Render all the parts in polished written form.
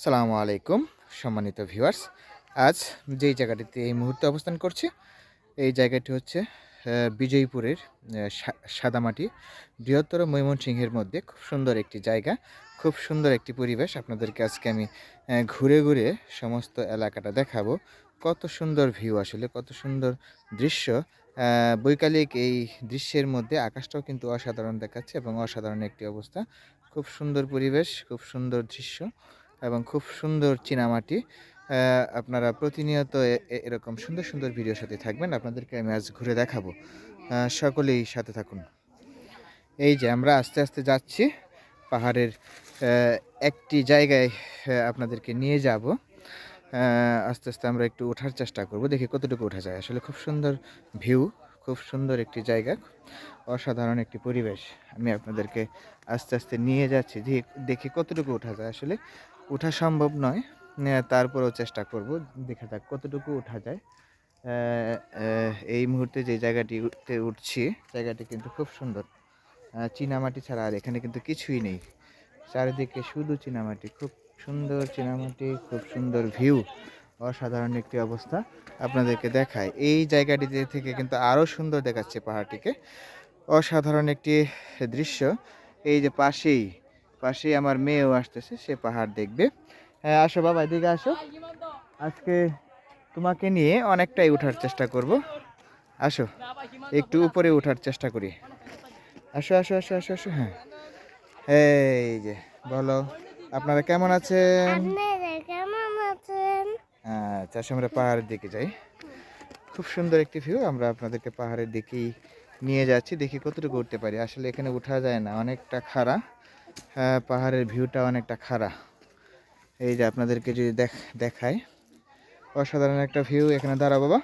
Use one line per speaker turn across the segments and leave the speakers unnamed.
আসসালামু আলাইকুম সম্মানিত ভিউয়ার্স। আজ যেই জায়গাটিতে এই মুহূর্তে অবস্থান করছি, এই জায়গাটি হচ্ছে বিজয়পুরের সাদামাটি বৃহত্তর ময়মনসিংহের মধ্যে খুব সুন্দর একটি জায়গা, খুব সুন্দর একটি পরিবেশ। আপনাদেরকে আজকে আমি ঘুরে ঘুরে সমস্ত এলাকাটা দেখাবো। কত সুন্দর ভিউ, আসলে কত সুন্দর দৃশ্য। বৈকালিক এই দৃশ্যের মধ্যে আকাশটাও কিন্তু অসাধারণ দেখাচ্ছে এবং অসাধারণ একটি অবস্থা। খুব সুন্দর পরিবেশ, খুব সুন্দর দৃশ্য এবং খুব সুন্দর চীনামাটি। আপনারা প্রতিনিয়ত এরকম সুন্দর সুন্দর ভিডিওর সাথে থাকবেন। আপনাদেরকে আমি আজ ঘুরে দেখাবো, সকলেই সাথে থাকুন। এই যে আমরা আস্তে আস্তে যাচ্ছি পাহাড়ের একটি জায়গায়, আপনাদেরকে নিয়ে যাব। আস্তে আস্তে আমরা একটু ওঠার চেষ্টা করব, দেখি কতটুকু ওঠা যায়। আসলে খুব সুন্দর ভিউ, খুব সুন্দর একটি জায়গা, অসাধারণ একটি পরিবেশ। আমি আপনাদেরকে আস্তে আস্তে নিয়ে যাচ্ছি, দেখি কতটুকু ওঠা যায়। আসলে ওঠা সম্ভব নয়, তারপরেও চেষ্টা করব, দেখা যাক কতটুকু ওঠা যায়। এই মুহূর্তে যে জায়গাটিতে উঠছি, জায়গাটি কিন্তু খুব সুন্দর। চীনামাটি ছাড়া আর এখানে কিন্তু কিছুই নেই, চারিদিকে শুধু চীনামাটি। খুব সুন্দর চীনামাটি, খুব সুন্দর ভিউ, অসাধারণ একটি অবস্থা। আপনাদেরকে দেখায় এই জায়গাটিতে থেকে কিন্তু আরও সুন্দর দেখাচ্ছে পাহাড়টিকে, অসাধারণ একটি দৃশ্য। এই যে পাশেই পাশেই আমার মেয়েও আসতেছে, সে পাহাড় দেখবে। হ্যাঁ আসো বাবা, এদিকে আসো। আজকে তোমাকে নিয়ে অনেকটাই ওঠার চেষ্টা করব। আসো একটু উপরে ওঠার চেষ্টা করি। আসো আসো আসো আসো আসো। হ্যাঁ, এই যে বলো, আপনারা কেমন আছেন? আচ্ছা আসো, আমরা পাহাড়ের দিকে যাই। খুব সুন্দর একটি ভিউ, আমরা আপনাদেরকে পাহাড়ের দিকেই নিয়ে যাচ্ছি, দেখি কতটুকু উঠতে পারি। আসলে এখানে ওঠা যায় না, অনেকটা খাড়া। হ্যাঁ, পাহাড়ের ভিউটা অনেকটা খাড়া। এই যে আপনাদেরকে যদি দেখায়, অসাধারণ একটা ভিউ। এখানে দাঁড়া বাবা,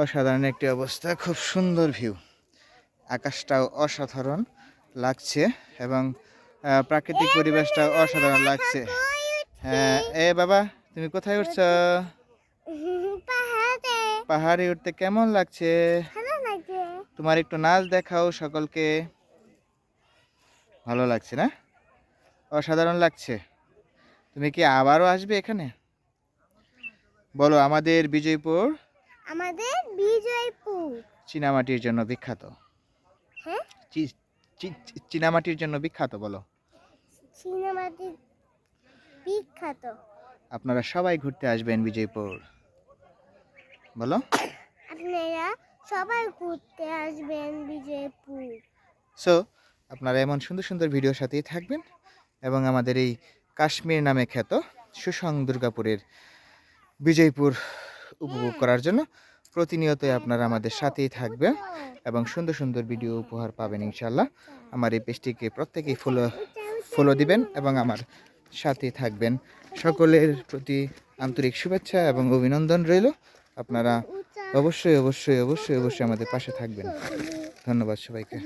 অসাধারণ একটি অবস্থা, খুব সুন্দর ভিউ। আকাশটাও অসাধারণ লাগছে এবং প্রাকৃতিক পরিবেশটাও অসাধারণ লাগছে। হ্যাঁ এ বাবা, তুমি কোথায় উঠছ? পাহাড়ে উঠতে কেমন লাগছে? তোমার একটু নাচ দেখাও সকলকে। ভালো লাগছে না? অসাধারণ লাগছে। তুমি কি আবারও আসবে এখানে? বলো, আমাদের বিজয়পুর চীনামাটির জন্য বিখ্যাত। হ্যাঁ, চীনামাটির জন্য বিখ্যাত। বলো, চীনামাটি বিখ্যাত। আপনারা সবাই ঘুরতে আসবেন বিজয়পুর। বলো, আপনারা সবাই ঘুরতে আসবেন বিজয়পুর। সো আপনারা এমন সুন্দর সুন্দর ভিডিওর সাথেই থাকবেন এবং আমাদের এই কাশ্মীর নামে খ্যাত সুসং দুর্গাপুরের বিজয়পুর উপভোগ করার জন্য প্রতিনিয়তই আপনারা আমাদের সাথেই থাকবেন এবং সুন্দর সুন্দর ভিডিও উপহার পাবেন ইনশাল্লাহ। আমার এই পেজটিকে প্রত্যেকেই ফলো দিবেন এবং আমার সাথেই থাকবেন। সকলের প্রতি আন্তরিক শুভেচ্ছা এবং অভিনন্দন রইল। আপনারা অবশ্যই অবশ্যই অবশ্যই অবশ্যই আমাদের পাশে থাকবেন। ধন্যবাদ সবাইকে।